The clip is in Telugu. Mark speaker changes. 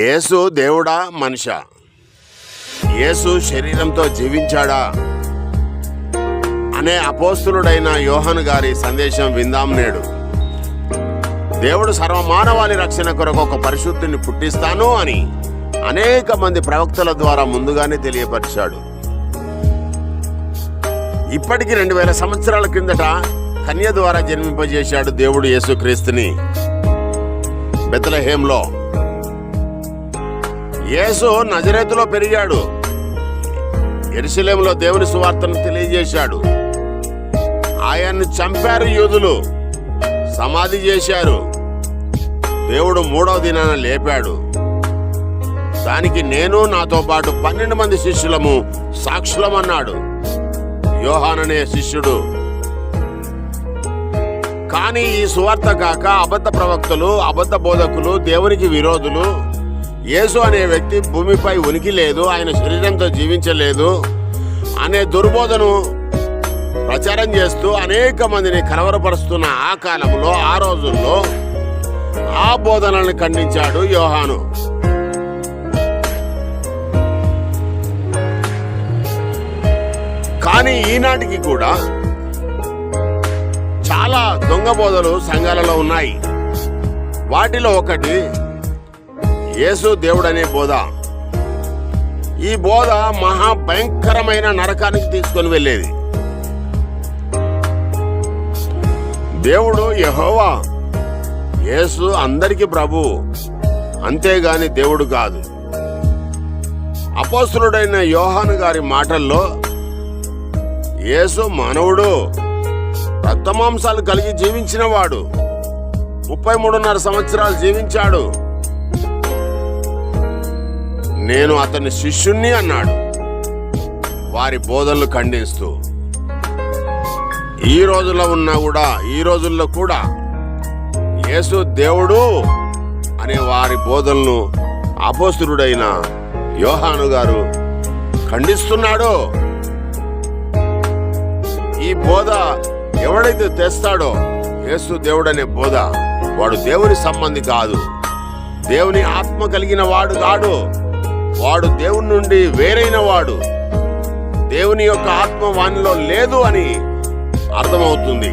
Speaker 1: యేసు దేవుడా మనిషా? యేసు శరీరంతో జీవించాడా అనే అపోస్తులుడైన యోహాను గారి సందేశం విందాం నేడు. దేవుడు సర్వమానవాళి రక్షణ కొరకు ఒక పరిశుద్ధిని పుట్టిస్తాను అని అనేక మంది ప్రవక్తల ద్వారా ముందుగానే తెలియపరిచాడు. ఇప్పటికి 2000 సంవత్సరాల కిందట కన్య ద్వారా జన్మింపజేశాడు దేవుడు యేసుక్రీస్తుని బెత్లెహేంలో. యేసు నజరేతులో పెరిగాడు. యెరూషలేములో దేవుని సువార్తను తెలియజేశాడు. ఆయన్ను చంపారు యూదులు, సమాధి చేశారు. దేవుడు 3వ దినాన లేపాడు. దానికి నేను నాతో పాటు 12 మంది శిష్యులము సాక్షులమన్నాడు యోహాననే శిష్యుడు. కానీ ఈ సువార్త కాక అబద్ధ ప్రవక్తలు, అబద్ధ బోధకులు, దేవునికి విరోధులు, యేసు అనే వ్యక్తి భూమిపై ఉనికి లేదు, ఆయన శరీరంతో జీవించలేదు అనే దుర్బోధను ప్రచారం చేస్తూ అనేక మందిని కలవరపరుస్తున్న ఆ కాలంలో, ఆ రోజుల్లో ఆ బోధనలను ఖండించాడు యోహాను. కానీ ఈనాటికి కూడా చాలా దొంగ బోధలు సంఘాలలో ఉన్నాయి. వాటిలో ఒకటి యేసు దేవుడనే బోధ. ఈ బోధ మహా భయంకరమైన నరకానికి తీసుకొని వెళ్ళేది. దేవుడు యెహోవా, యేసు అందరికీ ప్రభు, అంతేగాని దేవుడు కాదు. అపోస్తలుడైన యోహాను గారి మాటల్లో యేసు మానవుడు, రక్తమాంసాలు కలిగి జీవించిన వాడు, 33.5 సంవత్సరాలు జీవించాడు, నేను అతని శిష్యుణ్ణి అన్నాడు వారి బోధనలు ఖండిస్తూ. ఈ రోజుల్లో కూడా యేసు దేవుడు అనే వారి బోధనలు అపోస్తలుడైన యోహాను గారు ఖండిస్తున్నాడో, ఈ బోధ ఎవడైతే తెస్తాడో యేసు దేవుడనే బోధ, వాడు దేవుని సంబంధి కాదు, దేవుని ఆత్మ కలిగిన వాడు కాడు, వాడు దేవుని నుండి వేరైన వాడు, దేవుని యొక్క ఆత్మ వానిలో లేదు అని అర్థమవుతుంది.